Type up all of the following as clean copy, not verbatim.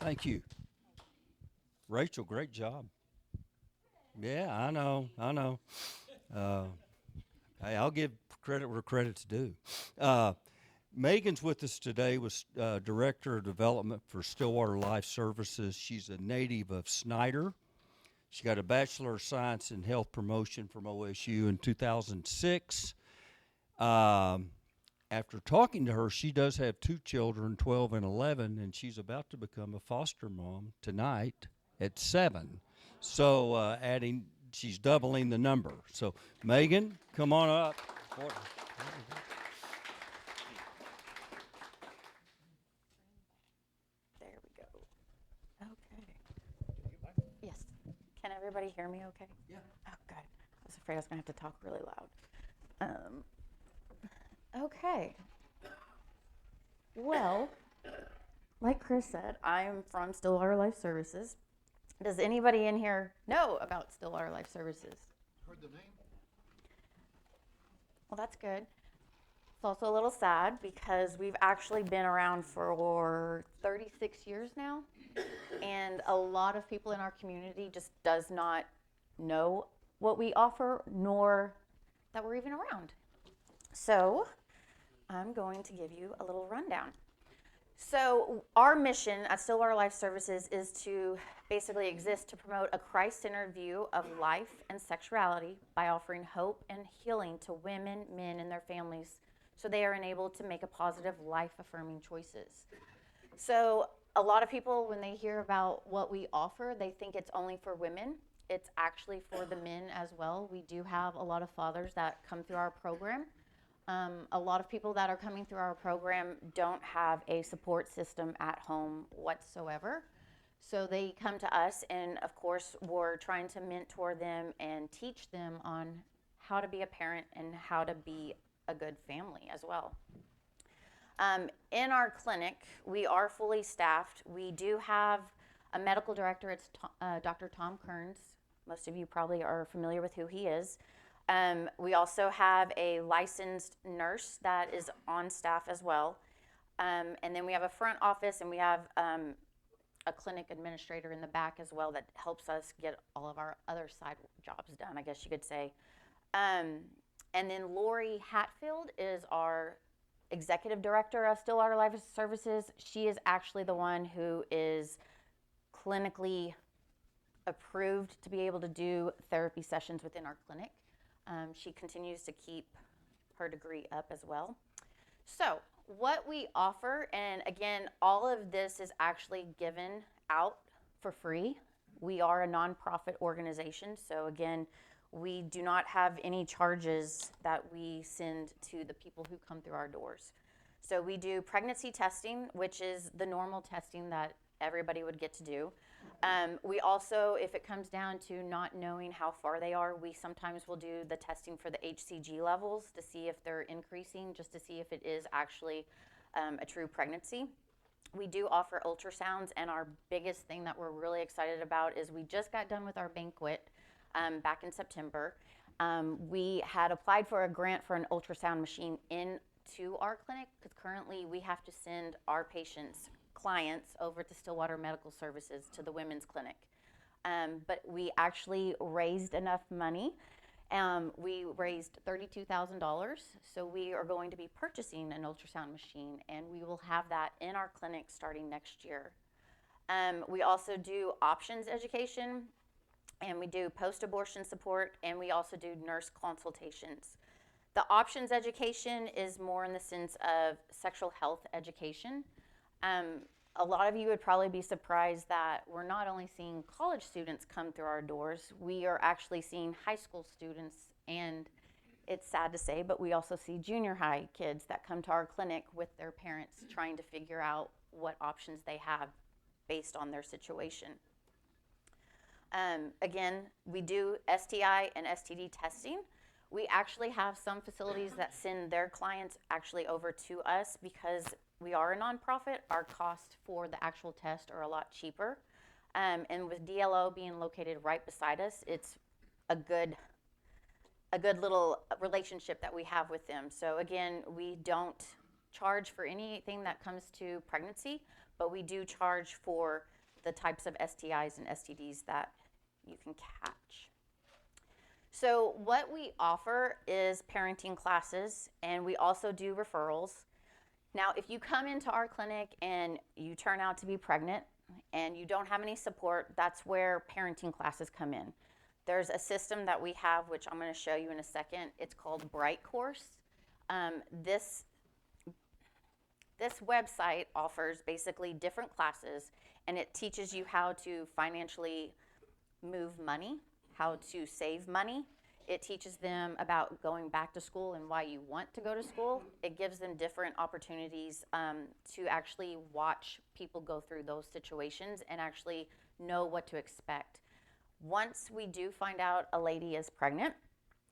Thank you. Rachel, great job. Yeah, I know. I know. Uh, hey, I'll give credit where credit's due. Uh, Megan's with us today, was Director of Development for Stillwater Life Services. She's a native of Snyder. She got a Bachelor of Science in Health Promotion from OSU in 2006. Um, After talking to her, she does have two children, 12 and 11, and she's about to become a foster mom tonight at 7. So, she's doubling the number. So, Megan, come on up. There we go. Okay. Yes. Can everybody hear me okay? Yeah. Oh, good. I was afraid I was going to have to talk really loud. Okay. Well, like Chris said, I'm from Stillwater Life Services. Does anybody in here know about Stillwater Life Services? Heard the name? Well, that's good. It's also a little sad because we've actually been around for 36 years now, and a lot of people in our community just does not know what we offer, nor that we're even around. So I'm going to give you a little rundown. So our mission at Stillwater Life Services is to basically exist to promote a Christ-centered view of life and sexuality by offering hope and healing to women, men, and their families so they are enabled to make a positive life-affirming choices. So a lot of people, when they hear about what we offer, they think it's only for women. It's actually for the men as well. We do have a lot of fathers that come through our program. A lot of people that are coming through our program don't have a support system at home whatsoever. So they come to us, and of course, we're trying to mentor them and teach them on how to be a parent and how to be a good family as well. In our clinic, we are fully staffed. We do have a medical director. It's Dr. Tom Kearns. Most of you probably are familiar with who he is. We also have a licensed nurse that is on staff as well. And then we have a front office, and we have a clinic administrator in the back as well that helps us get all of our other side jobs done, I guess you could say. And then Lori Hatfield is our executive director of Stillwater Life Services. She is actually the one who is clinically approved to be able to do therapy sessions within our clinic. She continues to keep her degree up as well. So what we offer, and again, all of this is actually given out for free. We are a nonprofit organization, so again, we do not have any charges that we send to the people who come through our doors. So we do pregnancy testing, which is the normal testing that everybody would get to do. We also, if it comes down to not knowing how far they are, we sometimes will do the testing for the HCG levels to see if they're increasing, just to see if it is actually a true pregnancy. We do offer ultrasounds, and our biggest thing that we're really excited about is we just got done with our banquet back in September. We had applied for a grant for an ultrasound machine into our clinic because currently we have to send our clients over to Stillwater Medical Services to the women's clinic. But we actually raised enough money. We raised $32,000, so we are going to be purchasing an ultrasound machine, and we will have that in our clinic starting next year. We also do options education, and we do post-abortion support, and we also do nurse consultations. The options education is more in the sense of sexual health education. A lot of you would probably be surprised that we're not only seeing college students come through our doors, we are actually seeing high school students, and it's sad to say, but we also see junior high kids that come to our clinic with their parents trying to figure out what options they have based on their situation. Again, we do STI and STD testing. We actually have some facilities that send their clients actually over to us because we are a nonprofit. Our costs for the actual test are a lot cheaper. And with DLO being located right beside us, it's a good little relationship that we have with them. So again, we don't charge for anything that comes to pregnancy, but we do charge for the types of STIs and STDs that you can catch. So what we offer is parenting classes, and we also do referrals. Now, if you come into our clinic and you turn out to be pregnant and you don't have any support, that's where parenting classes come in. There's a system that we have, which I'm going to show you in a second. It's called Bright Course. This website offers basically different classes, and it teaches you how to financially move money, how to save money. It teaches them about going back to school and why you want to go to school. It gives them different opportunities to actually watch people go through those situations and actually know what to expect. Once we do find out a lady is pregnant,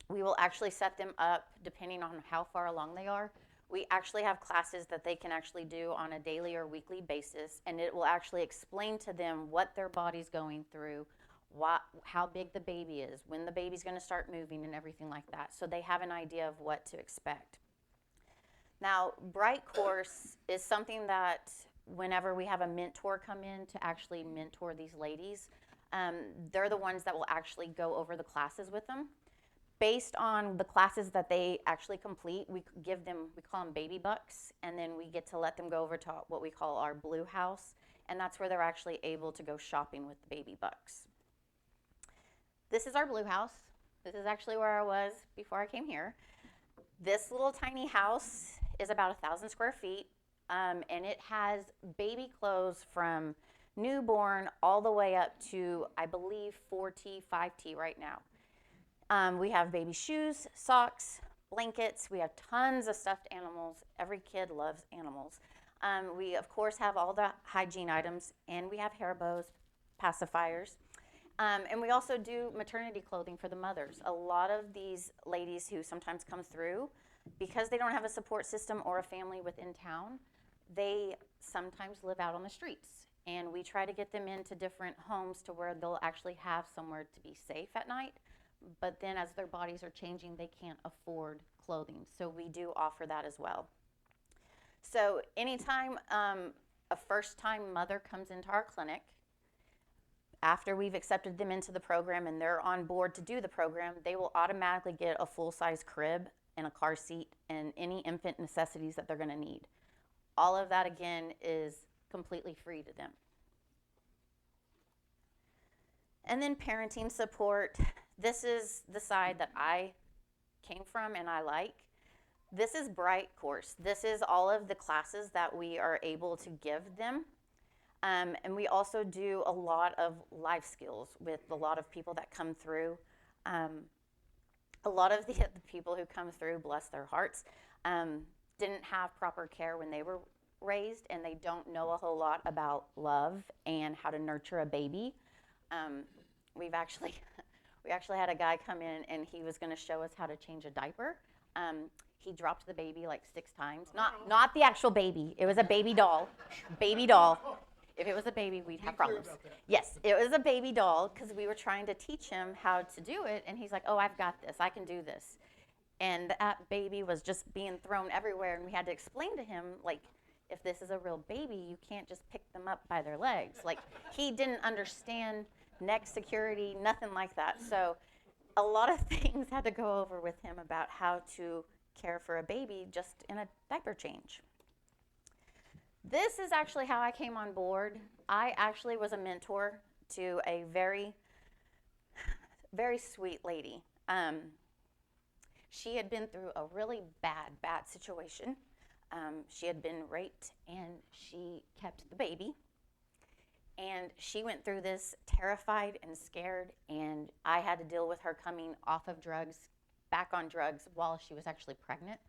we will actually set them up depending on how far along they are. We actually have classes that they can actually do on a daily or weekly basis, and it will actually explain to them what their body's going through, how big the baby is, when the baby's going to start moving, and everything like that, so they have an idea of what to expect. Now, Bright Course is something that whenever we have a mentor come in to actually mentor these ladies, they're the ones that will actually go over the classes with them. Based on the classes that they actually complete, we call them baby bucks, and then we get to let them go over to what we call our blue house, and that's where they're actually able to go shopping with the baby bucks. This is our blue house. This is actually where I was before I came here. This little tiny house is about 1,000 square feet, and it has baby clothes from newborn all the way up to, I believe, 4T, 5T right now. We have baby shoes, socks, blankets. We have tons of stuffed animals. Every kid loves animals. We, of course, have all the hygiene items, and we have hair bows, pacifiers. And we also do maternity clothing for the mothers. A lot of these ladies who sometimes come through, because they don't have a support system or a family within town, they sometimes live out on the streets. And we try to get them into different homes to where they'll actually have somewhere to be safe at night. But then as their bodies are changing, they can't afford clothing. So we do offer that as well. So anytime a first-time mother comes into our clinic, after we've accepted them into the program and they're on board to do the program, they will automatically get a full-size crib and a car seat and any infant necessities that they're going to need. All of that, again, is completely free to them. And then parenting support. This is the side that I came from and I like. This is Bright Course. This is all of the classes that we are able to give them. And we also do a lot of life skills with a lot of people that come through. A lot of the people who come through, bless their hearts, didn't have proper care when they were raised, and they don't know a whole lot about love and how to nurture a baby. We actually had a guy come in, and he was going to show us how to change a diaper. He dropped the baby like 6 times. Not the actual baby. It was a baby doll. Baby doll. If it was a baby, we'd have problems. Yes, it was a baby doll because we were trying to teach him how to do it, and he's like, oh, I've got this. I can do this. And that baby was just being thrown everywhere, and we had to explain to him, like, if this is a real baby, you can't just pick them up by their legs. Like, he didn't understand neck security, nothing like that. So a lot of things had to go over with him about how to care for a baby just in a diaper change. This is actually how I came on board. I actually was a mentor to a very, very sweet lady. She had been through a really bad situation. She had been raped, and she kept the baby. And she went through this terrified and scared, and I had to deal with her coming off of drugs, back on drugs, while she was actually pregnant.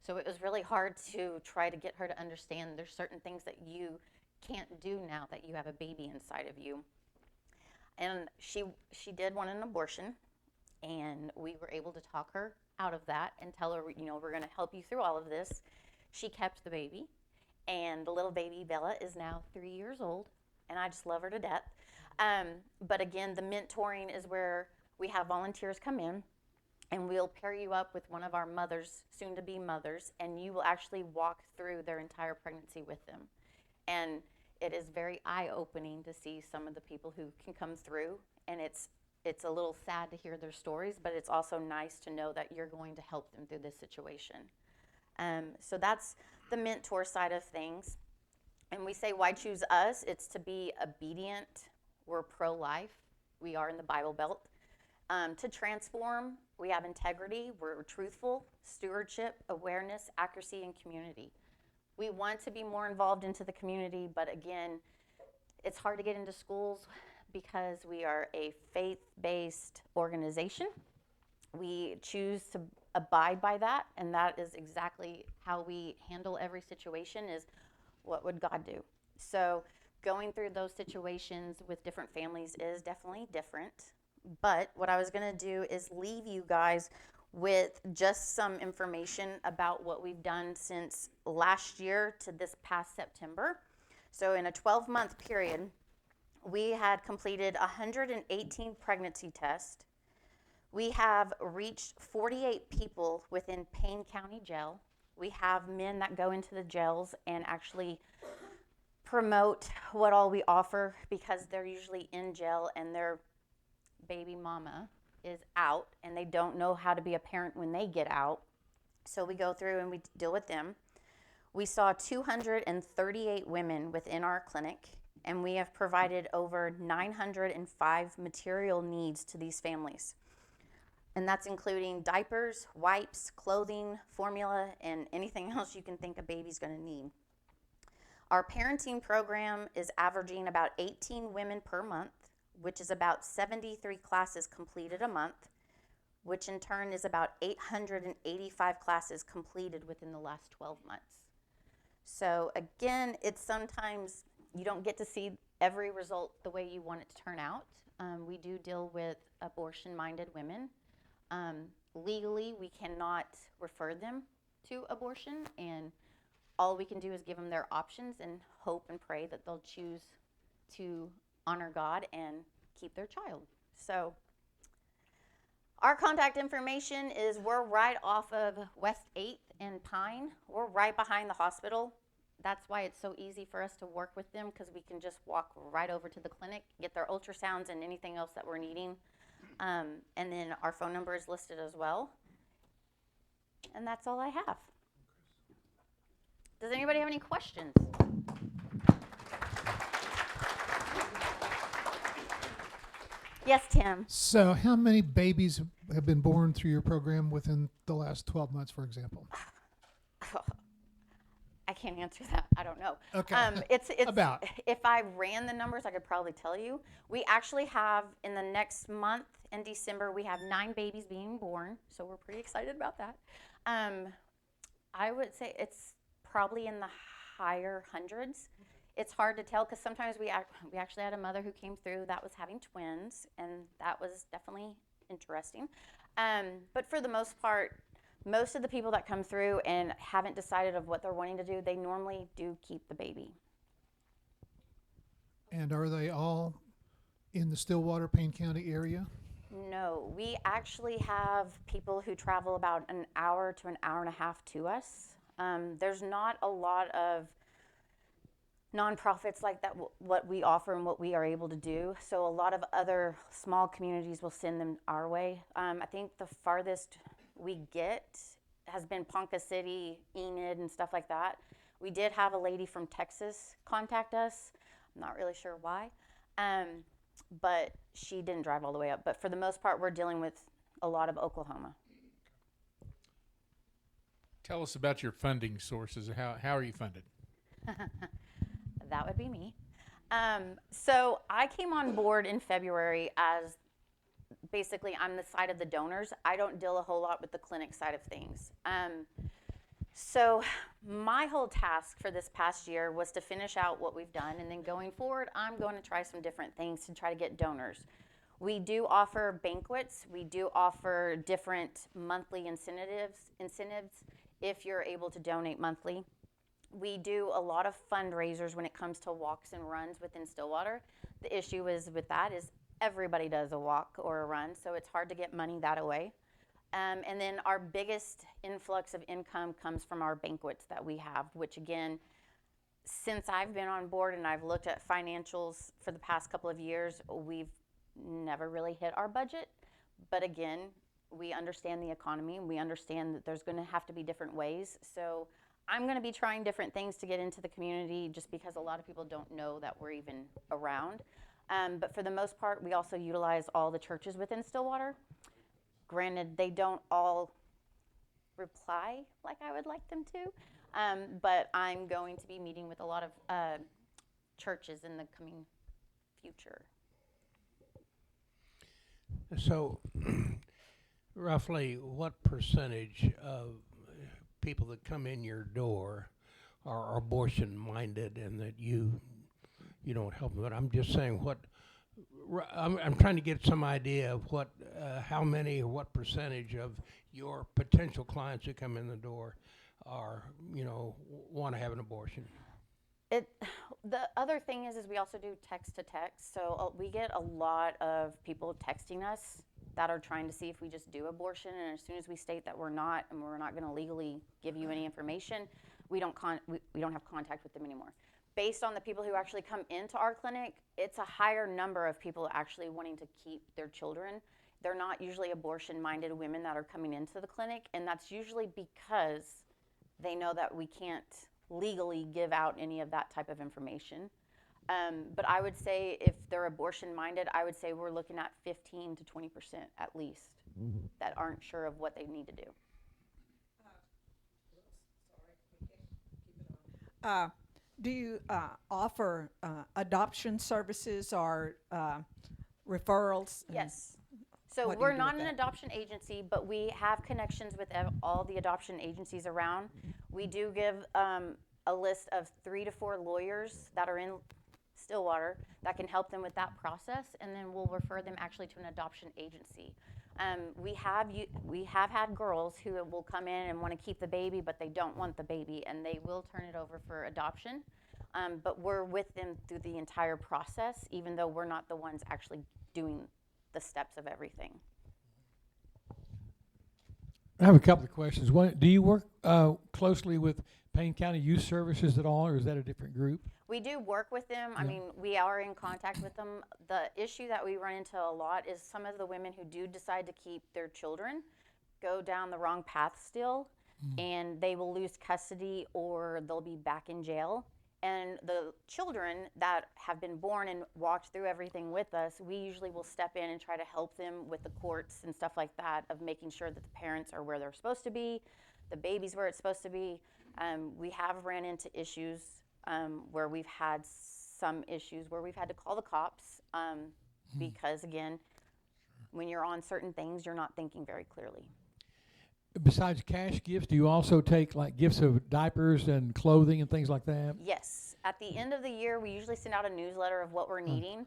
So it was really hard to try to get her to understand there's certain things that you can't do now that you have a baby inside of you. And she did want an abortion, and we were able to talk her out of that and tell her, you know, we're going to help you through all of this. She kept the baby, and the little baby, Bella, is now 3 years old, and I just love her to death. But again, the mentoring is where we have volunteers come in, and we'll pair you up with one of our mothers, soon-to-be mothers, and you will actually walk through their entire pregnancy with them. And it is very eye-opening to see some of the people who can come through, and it's a little sad to hear their stories, but it's also nice to know that you're going to help them through this situation. So that's the mentor side of things. And we say, why choose us? It's to be obedient. We're pro-life. We are in the Bible Belt. To transform, we have integrity. We're truthful, stewardship, awareness, accuracy, and community. We want to be more involved into the community, but again, it's hard to get into schools because we are a faith-based organization. We choose to abide by that, and that is exactly how we handle every situation is, what would God do? So going through those situations with different families is definitely different. But what I was going to do is leave you guys with just some information about what we've done since last year to this past September. So in a 12-month period, we had completed 118 pregnancy tests. We have reached 48 people within Payne County Jail. We have men that go into the jails and actually promote what all we offer because they're usually in jail and their baby mama is out and they don't know how to be a parent when they get out. So we go through and we deal with them. We saw 238 women within our clinic, and we have provided over 905 material needs to these families. And that's including diapers, wipes, clothing, formula, and anything else you can think a baby's going to need. Our parenting program is averaging about 18 women per month, which is about 73 classes completed a month, which in turn is about 885 classes completed within the last 12 months. So again, it's sometimes you don't get to see every result the way you want it to turn out. We do deal with abortion-minded women. Legally, we cannot refer them to abortion, and all we can do is give them their options and hope and pray that they'll choose to honor God and keep their child. So our contact information is we're right off of West 8th and Pine. We're right behind the hospital. That's why it's so easy for us to work with them, because we can just walk right over to the clinic, get their ultrasounds and anything else that we're needing. And then our phone number is listed as well. And that's all I have. Does anybody have any questions? Yes, Tim. So how many babies have been born through your program within the last 12 months, for example? I can't answer that. I don't know. Okay. It's About. If I ran the numbers, I could probably tell you. We actually have, in the next month in December, we have 9 babies being born, so we're pretty excited about that. I would say it's probably in the higher hundreds. It's hard to tell because sometimes we actually had a mother who came through that was having twins, and that was definitely interesting. But for the most part, most of the people that come through and haven't decided of what they're wanting to do, they normally do keep the baby. And are they all in the Stillwater, Payne County area? No, we actually have people who travel about an hour to an hour and a half to us. There's not a lot of nonprofits like that, what we offer and what we are able to do. So a lot of other small communities will send them our way. I think the farthest we get has been Ponca City, Enid, and stuff like that. We did have a lady from Texas contact us. I'm not really sure why, but she didn't drive all the way up. But for the most part, we're dealing with a lot of Oklahoma. Tell us about your funding sources. How are you funded? That would be me. So I came on board in February as basically I'm the side of the donors. I don't deal a whole lot with the clinic side of things. So my whole task for this past year was to finish out what we've done, and then going forward, I'm going to try some different things to try to get donors. We do offer banquets. We do offer different monthly incentives if you're able to donate monthly. We do a lot of fundraisers when it comes to walks and runs within Stillwater. The issue is with that is everybody does a walk or a run, so it's hard to get money that way. And then our biggest influx of income comes from our banquets that we have, which again, since I've been on board and I've looked at financials for the past couple of years, we've never really hit our budget. But again, we understand the economy. We understand that there's going to have to be different ways. So I'm going to be trying different things to get into the community just because a lot of people don't know that we're even around. But for the most part, we also utilize all the churches within Stillwater. Granted, they don't all reply like I would like them to, but I'm going to be meeting with a lot of churches in the coming future. So, roughly, what percentage of people that come in your door are abortion-minded, and that you don't help them? But I'm just saying, I'm trying to get some idea of how many or what percentage of your potential clients who come in the door are, want to have an abortion. The other thing is we also do text to text. So we get a lot of people texting us that are trying to see if we just do abortion. And as soon as we state that we're not, and we're not going to legally give you any information, we don't have contact with them anymore. Based on the people who actually come into our clinic, it's a higher number of people actually wanting to keep their children. They're not usually abortion-minded women that are coming into the clinic, and that's usually because they know that we can't legally give out any of that type of information. But I would say if they're abortion-minded, I would say we're looking at 15 to 20% at least that aren't sure of what they need to do. Do you offer adoption services or referrals? Yes. So what do we're you do not with an that? adoption agency, but we have connections with all the adoption agencies around. We do give a list of 3 to 4 lawyers that are in Stillwater that can help them with that process, and then we'll refer them actually to an adoption agency. We have had girls who will come in and want to keep the baby, but they don't want the baby, and they will turn it over for adoption. But we're with them through the entire process, even though we're not the ones actually doing the steps of everything. I have a couple of questions. One, do you work closely with Payne County Youth Services at all, or is that a different group? We do work with them. I mean, we are in contact with them. The issue that we run into a lot is some of the women who do decide to keep their children go down the wrong path still, and they will lose custody or they'll be back in jail. And the children that have been born and walked through everything with us, we usually will step in and try to help them with the courts and stuff like that, of making sure that the parents are where they're supposed to be, the baby's where it's supposed to be. We have ran into issues where we've had some issues where we've had to call the cops because, again, when you're on certain things, you're not thinking very clearly. Besides cash gifts, do you also take like gifts of diapers and clothing and things like that? Yes. At the end of the year, we usually send out a newsletter of what we're needing.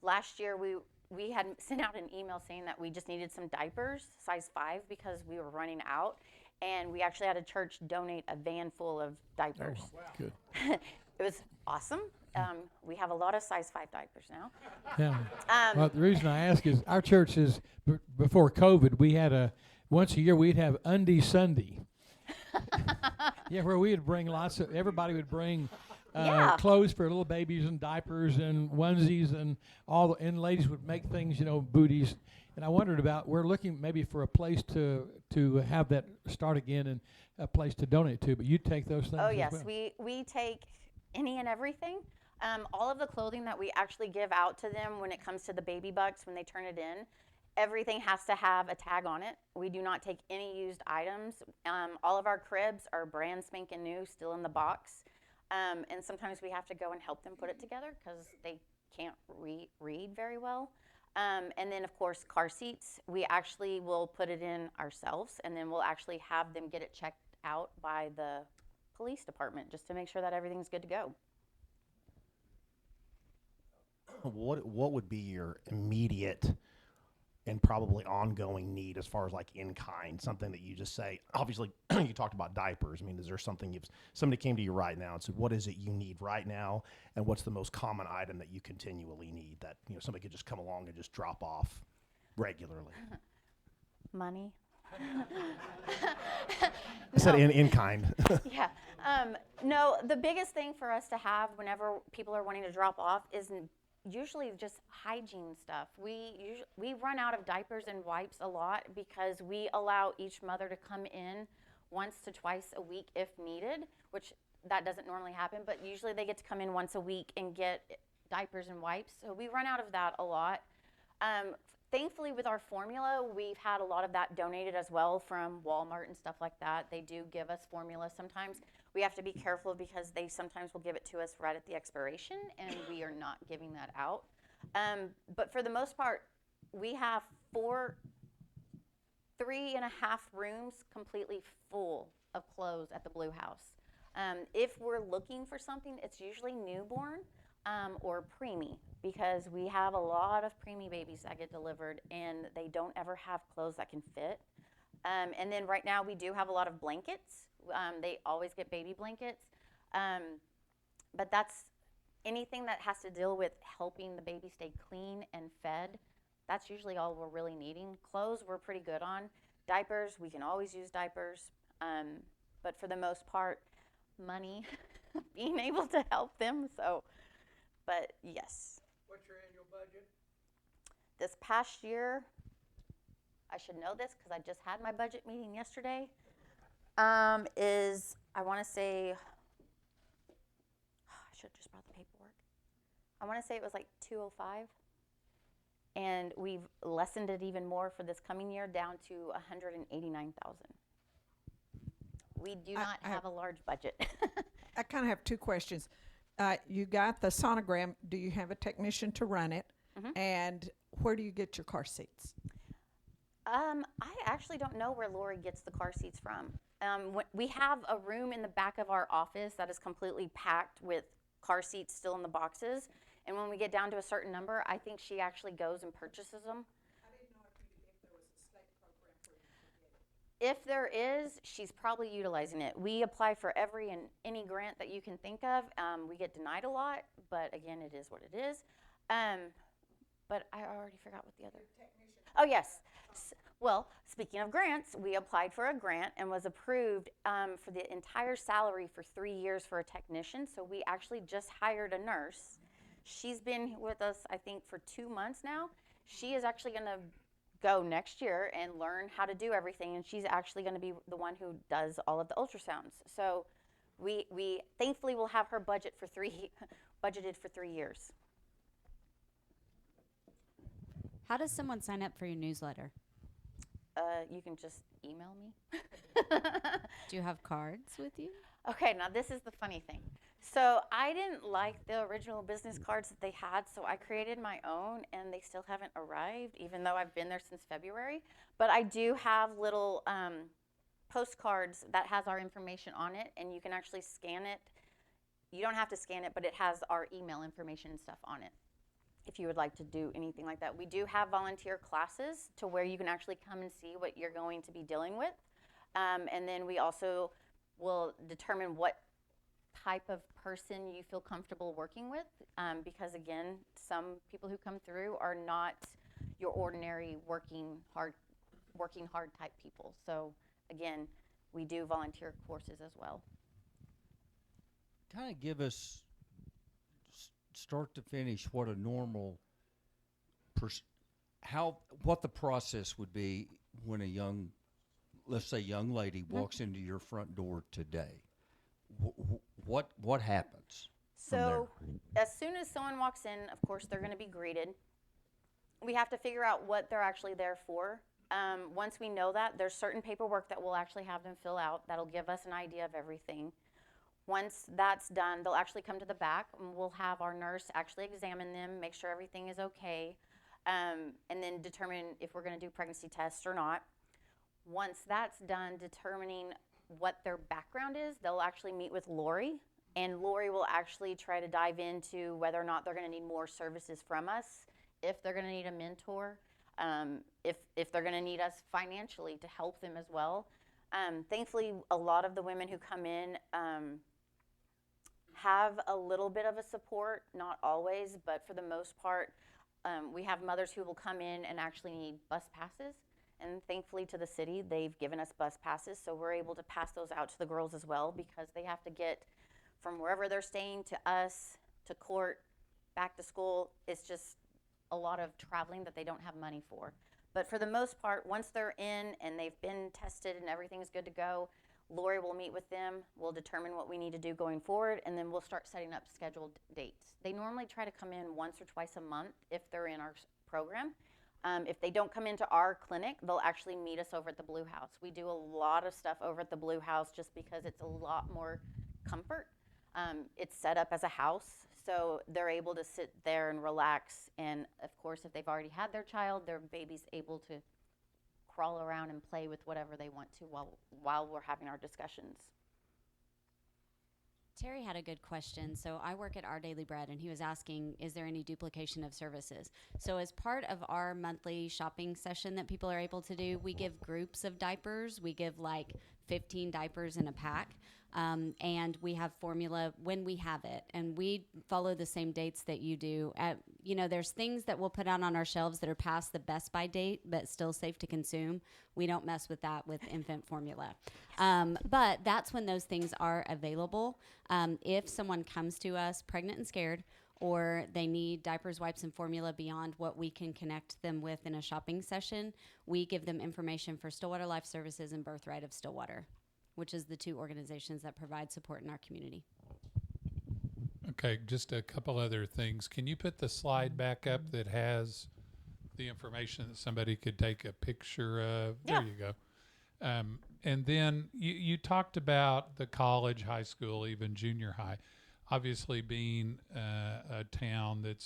Last year, we had sent out an email saying that we just needed some diapers, size 5, because we were running out. And we actually had a church donate a van full of diapers. Oh, wow. Good. It was awesome. We have a lot of size 5 diapers now. Yeah. Well, the reason I ask is our church is, before COVID, we had once a year we'd have Undie Sunday. Yeah, where we would bring everybody would bring clothes for little babies and diapers and onesies, and and ladies would make things, booties. And I wondered we're looking maybe for a place to have that start again and a place to donate to, but you take those things Oh, as yes. well. We take any and everything. All of the clothing that we actually give out to them when it comes to the baby bucks, when they turn it in, everything has to have a tag on it. We do not take any used items. All of our cribs are brand spanking new, still in the box. And sometimes we have to go and help them put it together because they can't read very well. And then, of course, car seats. We actually will put it in ourselves, and then we'll actually have them get it checked out by the police department just to make sure that everything's good to go. What would be your immediate and probably ongoing need as far as like in kind, something that you just say? Obviously, you talked about diapers. I mean, is there something, if somebody came to you right now and said, what is it you need right now, and what's the most common item that you continually need that somebody could just come along and just drop off regularly? Money. I said in kind. Yeah. No, the biggest thing for us to have whenever people are wanting to drop off is usually just hygiene stuff. We run out of diapers and wipes a lot because we allow each mother to come in once to twice a week if needed, which that doesn't normally happen, but usually they get to come in once a week and get diapers and wipes. So we run out of that a lot. Thankfully, with our formula, we've had a lot of that donated as well from Walmart and stuff like that. They do give us formula sometimes. We have to be careful because they sometimes will give it to us right at the expiration, and we are not giving that out. But for the most part, we have 3.5 rooms completely full of clothes at the Blue House. If we're looking for something, it's usually newborn or preemie, because we have a lot of preemie babies that get delivered and they don't ever have clothes that can fit. And then right now we do have a lot of blankets. They always get baby blankets. But that's anything that has to deal with helping the baby stay clean and fed. That's usually all we're really needing. Clothes we're pretty good on. Diapers, we can always use diapers. But for the most part, money, being able to help them. So, but yes. What's your annual budget? This past year, I should know this because I just had my budget meeting yesterday, is, I want to say, I should have just brought the paperwork. I want to say it was like 205. And we've lessened it even more for this coming year down to 189,000. We do not have a large budget. I kind of have two questions. You got the sonogram. Do you have a technician to run it? And where do you get your car seats? I actually don't know where Lori gets the car seats from. We have a room in the back of our office that is completely packed with car seats still in the boxes. And when we get down to a certain number, I think she actually goes and purchases them. I didn't know if there was a state program for you to get it. If there is, she's probably utilizing it. We apply for every and any grant that you can think of. We get denied a lot, but again, it is what it is. But I already forgot what the other. Oh, yes. Well, speaking of grants, we applied for a grant and was approved for the entire salary for 3 years for a technician. So we actually just hired a nurse. She's been with us, I think, for 2 months now. She is actually going to go next year and learn how to do everything, and she's actually going to be the one who does all of the ultrasounds. So we thankfully will have her budgeted for 3 years. How does someone sign up for your newsletter? You can just email me. Do you have cards with you? Okay, now this is the funny thing. So I didn't like the original business cards that they had, so I created my own, and they still haven't arrived, even though I've been there since February. But I do have little postcards that has our information on it, and you can actually scan it. You don't have to scan it, but it has our email information and stuff on it if you would like to do anything like that. We do have volunteer classes to where you can actually come and see what you're going to be dealing with. And then we also will determine what type of person you feel comfortable working with, because again, some people who come through are not your ordinary working hard type people. So again, we do volunteer courses as well. Kind of give us start to finish what a normal what the process would be when a young, let's say, young lady walks into your front door today. What happens from there? So as soon as someone walks in, of course, they're going to be greeted. We have to figure out what they're actually there for. Once we know that, there's certain paperwork that we'll actually have them fill out that'll give us an idea of everything. Once that's done, they'll actually come to the back, and we'll have our nurse actually examine them, make sure everything is okay, and then determine if we're going to do pregnancy tests or not. Once that's done, determining what their background is, they'll actually meet with Lori, and Lori will actually try to dive into whether or not they're going to need more services from us, if they're going to need a mentor, if they're going to need us financially to help them as well. Thankfully, a lot of the women who come in have a little bit of a support, not always, but for the most part, we have mothers who will come in and actually need bus passes, And thankfully to the city, they've given us bus passes, so we're able to pass those out to the girls as well, because they have to get from wherever they're staying to us, to court, back to school. It's just a lot of traveling that they don't have money for. But for the most part, once they're in and they've been tested and everything's good to go, Lori will meet with them, we'll determine what we need to do going forward, and then we'll start setting up scheduled dates. They normally try to come in once or twice a month if they're in our program. If they don't come into our clinic, they'll actually meet us over at the Blue House. We do a lot of stuff over at the Blue House just because it's a lot more comfort. It's set up as a house, so they're able to sit there and relax. And of course, if they've already had their child, their baby's able to crawl around and play with whatever they want to while we're having our discussions. Terry had a good question. So I work at Our Daily Bread, and he was asking, is there any duplication of services? So as part of our monthly shopping session that people are able to do, we give groups of diapers. We give like 15 diapers in a pack. And we have formula when we have it, and we follow the same dates that you do. You know, there's things that we'll put out on our shelves that are past the best by date, but still safe to consume. We don't mess with that with infant formula. But that's when those things are available. If someone comes to us pregnant and scared, or they need diapers, wipes, and formula beyond what we can connect them with in a shopping session, we give them information for Stillwater Life Services and Birthright of Stillwater, which is the two organizations that provide support in our community. Okay, just a couple other things. Can you put the slide back up that has the information that somebody could take a picture of? Yeah. There you go. And then you talked about the college, high school, even junior high. Obviously, being a town that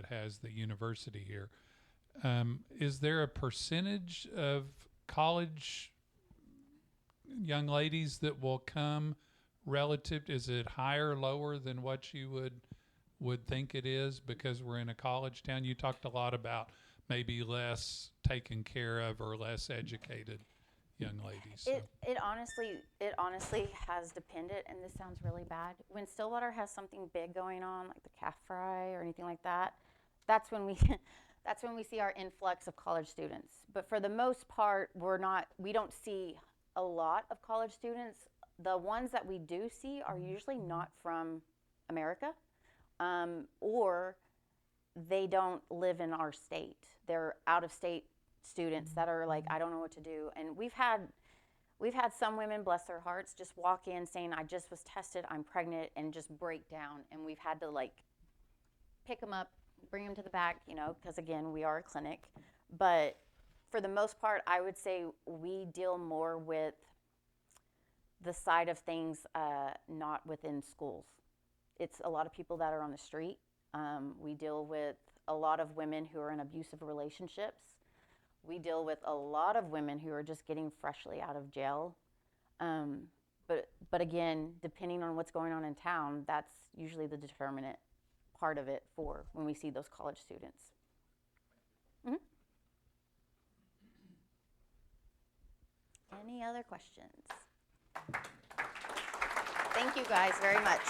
has the university here, is there a percentage of college young ladies that will come relative? Is it higher or lower than what you would think it is because we're in a college town? You talked a lot about maybe less taken care of or less educated young ladies. So. It honestly has depended, and this sounds really bad. When Stillwater has something big going on, like the calf fry or anything like that, that's when we see our influx of college students. But for the most part, we don't see a lot of college students. The ones that we do see are usually not from America, or they don't live in our state. They're out-of-state students that are like, I don't know what to do. And we've had some women, bless their hearts, just walk in saying, I just was tested, I'm pregnant, and just break down. And we've had to like pick them up, bring them to the back, because again, we are a clinic. But for the most part, I would say we deal more with the side of things not within schools. It's a lot of people that are on the street. We deal with a lot of women who are in abusive relationships. We deal with a lot of women who are just getting freshly out of jail. But again, depending on what's going on in town, that's usually the determinant part of it for when we see those college students. Mm-hmm. Any other questions? Thank you guys very much.